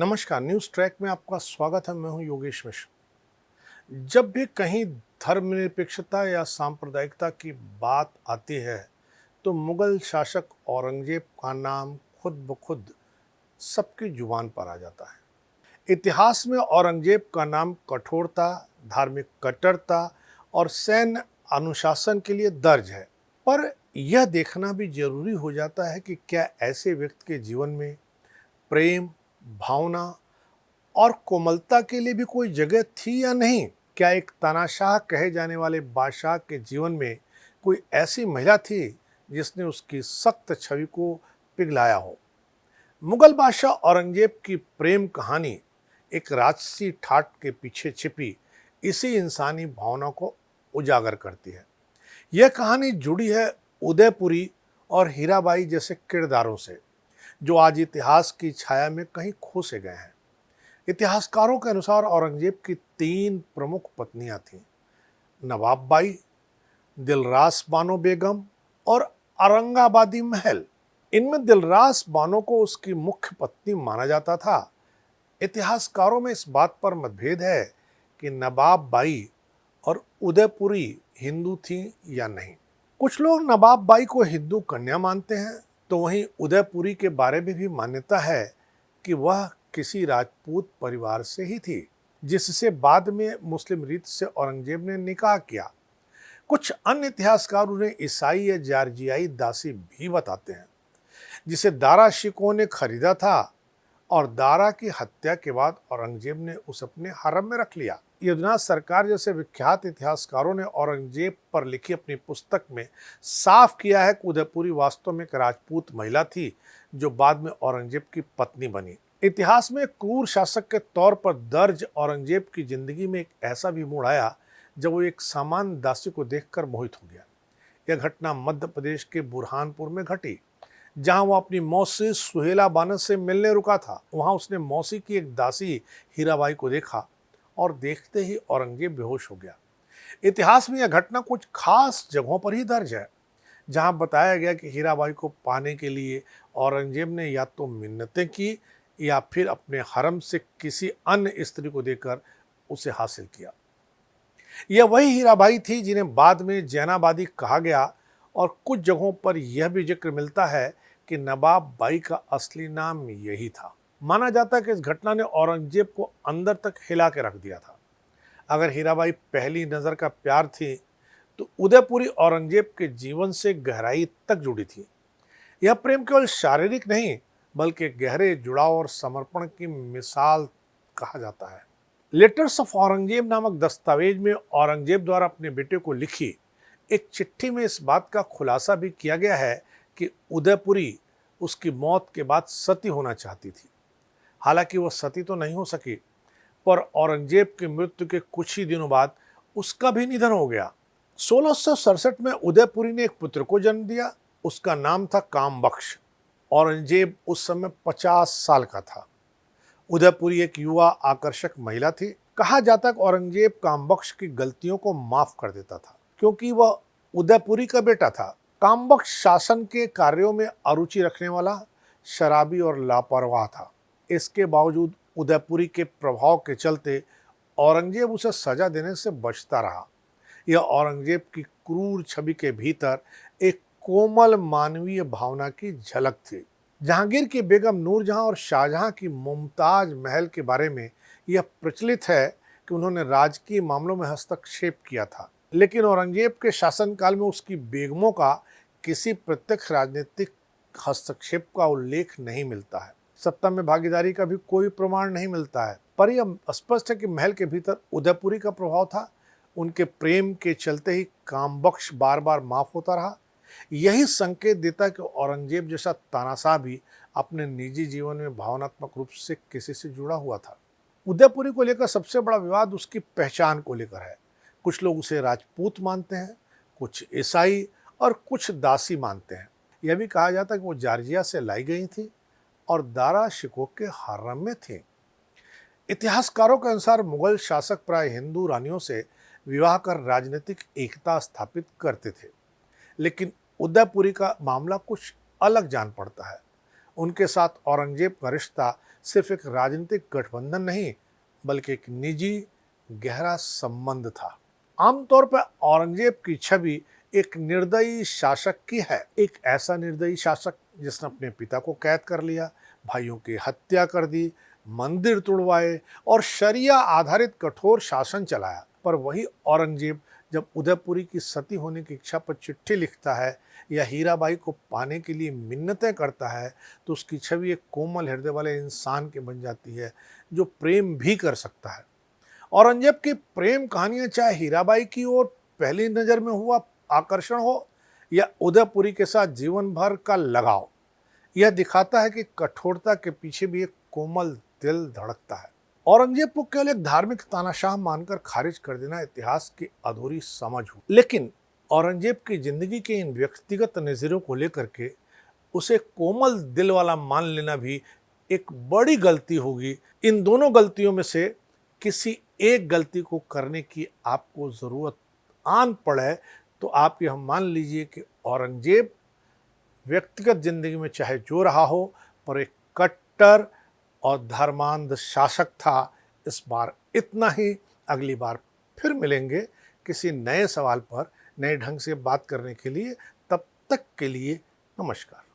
नमस्कार। News track में आपका स्वागत है। मैं हूं योगेश मिश्र। जब भी कहीं धर्मनिरपेक्षता या सांप्रदायिकता की बात आती है तो मुगल शासक औरंगजेब का नाम खुद ब खुद सबकी जुबान पर आ जाता है। इतिहास में औरंगजेब का नाम कठोरता, धार्मिक कट्टरता और सैन्य अनुशासन के लिए दर्ज है। पर यह देखना भी जरूरी हो जाता है कि क्या ऐसे व्यक्ति के जीवन में प्रेम, भावना और कोमलता के लिए भी कोई जगह थी या नहीं। क्या एक तानाशाह कहे जाने वाले बादशाह के जीवन में कोई ऐसी महिला थी जिसने उसकी सख्त छवि को पिघलाया हो। मुगल बादशाह औरंगजेब की प्रेम कहानी एक राजसी ठाट के पीछे छिपी इसी इंसानी भावना को उजागर करती है। यह कहानी जुड़ी है उदयपुरी और हीराबाई जैसे किरदारों से, जो आज इतिहास की छाया में कहीं खो से गए हैं। इतिहासकारों के अनुसार औरंगजेब की 3 प्रमुख पत्नियां थीं: नवाब बाई, दिलरास बानो बेगम और औरंगाबादी महल। इनमें दिलरास बानो को उसकी मुख्य पत्नी माना जाता था। इतिहासकारों में इस बात पर मतभेद है कि नवाब बाई और उदयपुरी हिंदू थीं या नहीं। कुछ लोग नवाब बाई को हिंदू कन्या मानते हैं, तो वहीं उदयपुरी के बारे में भी मान्यता है कि वह किसी राजपूत परिवार से ही थी, जिससे बाद में मुस्लिम रीत से औरंगजेब ने निकाह किया। कुछ अन्य इतिहासकार उन्हें ईसाई या जॉर्जियाई दासी भी बताते हैं, जिसे दारा शिकोह ने खरीदा था और दारा की हत्या के बाद औरंगजेब ने उसे अपने हरम में रख लिया। यदुनाथ सरकार जैसे विख्यात इतिहासकारों ने औरंगजेब पर लिखी अपनी पुस्तक में साफ किया है कि उदयपुरी वास्तव में एक राजपूत महिला थी जो बाद में औरंगजेब की पत्नी बनी। इतिहास में क्रूर शासक के तौर पर दर्ज औरंगजेब की जिंदगी में एक ऐसा भी मोड़ आया जब वो एक सामान्य दासी को देखकर मोहित हो गया। यह घटना मध्य प्रदेश के बुरहानपुर में घटी, जहां वो अपनी मौसी सुहेला बानो से मिलने रुका था। वहां उसने मौसी की एक दासी हीराबाई को देखा और देखते ही औरंगजेब बेहोश हो गया। इतिहास में यह घटना कुछ खास जगहों पर ही दर्ज है, जहां बताया गया कि हीराबाई को पाने के लिए औरंगजेब ने या तो मिन्नतें की या फिर अपने हरम से किसी अन्य स्त्री को देकर उसे हासिल किया। यह वही हीराबाई थी जिन्हें बाद में जैनाबादी कहा गया, और कुछ जगहों पर यह भी जिक्र मिलता है कि नवाब बाई का असली नाम यही था। माना जाता है कि इस घटना ने औरंगजेब को अंदर तक हिला के रख दिया था। अगर हीराबाई पहली नजर का प्यार थी, तो उदयपुरी औरंगजेब के जीवन से गहराई तक जुड़ी थी। यह प्रेम केवल शारीरिक नहीं, बल्कि गहरे जुड़ाव और समर्पण की मिसाल कहा जाता है। लेटर्स ऑफ औरंगजेब नामक दस्तावेज में औरंगजेब द्वारा अपने बेटे को लिखी एक चिट्ठी में इस बात का खुलासा भी किया गया है कि उदयपुरी उसकी मौत के बाद सती होना चाहती थी। हालांकि वह सती तो नहीं हो सकी, पर औरंगजेब की मृत्यु के कुछ ही दिनों बाद उसका भी निधन हो गया। 1667 में उदयपुरी ने एक पुत्र को जन्म दिया। उसका नाम था कामबख्श। औरंगजेब उस समय 50 साल का था। उदयपुरी एक युवा आकर्षक महिला थी। कहा जाता है कि औरंगजेब कामबख्श की गलतियों को माफ कर देता था, क्योंकि वह उदयपुरी का बेटा था। कामबख्श शासन के कार्यों में अरुचि रखने वाला, शराबी और लापरवाह था। इसके बावजूद उदयपुरी के प्रभाव के चलते औरंगजेब उसे सजा देने से बचता रहा। यह औरंगजेब की क्रूर छवि के भीतर एक कोमल मानवीय भावना की झलक थी। जहांगीर की बेगम नूरजहां और शाहजहां की मुमताज महल के बारे में यह प्रचलित है कि उन्होंने राजकीय मामलों में हस्तक्षेप किया था, लेकिन औरंगजेब के शासनकाल में उसकी बेगमों का किसी प्रत्यक्ष राजनीतिक हस्तक्षेप का उल्लेख नहीं मिलता है। सत्ता में भागीदारी का भी कोई प्रमाण नहीं मिलता है, पर यह स्पष्ट है कि महल के भीतर उदयपुरी का प्रभाव था। उनके प्रेम के चलते ही कामबख्श बार बार माफ होता रहा। यही संकेत देता है कि औरंगजेब जैसा तानाशाह भी अपने निजी जीवन में भावनात्मक रूप से किसी से जुड़ा हुआ था। उदयपुरी को लेकर सबसे बड़ा विवाद उसकी पहचान को लेकर है। कुछ लोग उसे राजपूत मानते हैं, कुछ ईसाई और कुछ दासी मानते हैं। यह भी कहा जाता है कि वो जॉर्जिया से लाई गई थी और दारा शिकोह के हरम में थी। इतिहासकारों के अनुसार मुगल शासक प्राय हिंदू रानियों से विवाह कर राजनीतिक एकता स्थापित करते थे, लेकिन उदयपुरी का मामला कुछ अलग जान पड़ता है। उनके साथ औरंगजेब का रिश्ता सिर्फ एक राजनीतिक गठबंधन नहीं, बल्कि एक निजी गहरा संबंध था। आमतौर पर औरंगजेब की छवि एक निर्दयी शासक की है, एक ऐसा निर्दयी शासक जिसने अपने पिता को कैद कर लिया, भाइयों की हत्या कर दी, मंदिर तुड़वाए और शरिया आधारित कठोर शासन चलाया। पर वही औरंगजेब जब उदयपुरी की सती होने की इच्छा पर चिट्ठी लिखता है या हीराबाई को पाने के लिए मिन्नतें करता है, तो उसकी छवि एक कोमल हृदय वाले इंसान की बन जाती है जो प्रेम भी कर सकता है। औरंगजेब की प्रेम कहानियां चाहे हीराबाई की ओर पहली नजर में हुआ आकर्षण हो या उदयपुरी के साथ जीवन भर का लगाव, यह दिखाता है कि कठोरता के पीछे भी एक कोमल दिल धड़कता है। औरंगजेब को केवल एक धार्मिक तानाशाह मानकर खारिज कर देना इतिहास की अधूरी समझ हुई, लेकिन औरंगजेब की जिंदगी के इन व्यक्तिगत नजरियों को लेकर के उसे कोमल दिल वाला मान लेना भी एक बड़ी गलती होगी। इन दोनों गलतियों में से किसी एक गलती को करने की आपको जरूरत आन पड़े तो आप यह मान लीजिए कि औरंगजेब व्यक्तिगत जिंदगी में चाहे जो रहा हो, पर एक कट्टर और धर्मांध शासक था। इस बार इतना ही। अगली बार फिर मिलेंगे किसी नए सवाल पर नए ढंग से बात करने के लिए। तब तक के लिए नमस्कार।